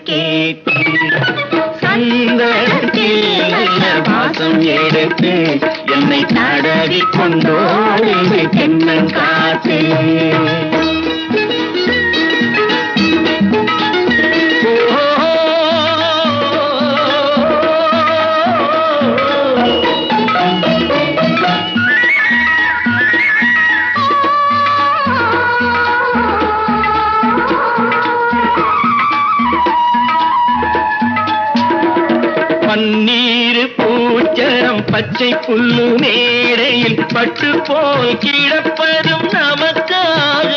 கேட்டு சந்தனத்தில் நல்ல வாசம் எடுத்து என்னை தடவி கொண்டோடு தென்னன் காத்து பன்னீர் பூச்சரம் பச்சை புல்லு மேடையில் பட்டு போல் கிடப்பதும் நமக்காக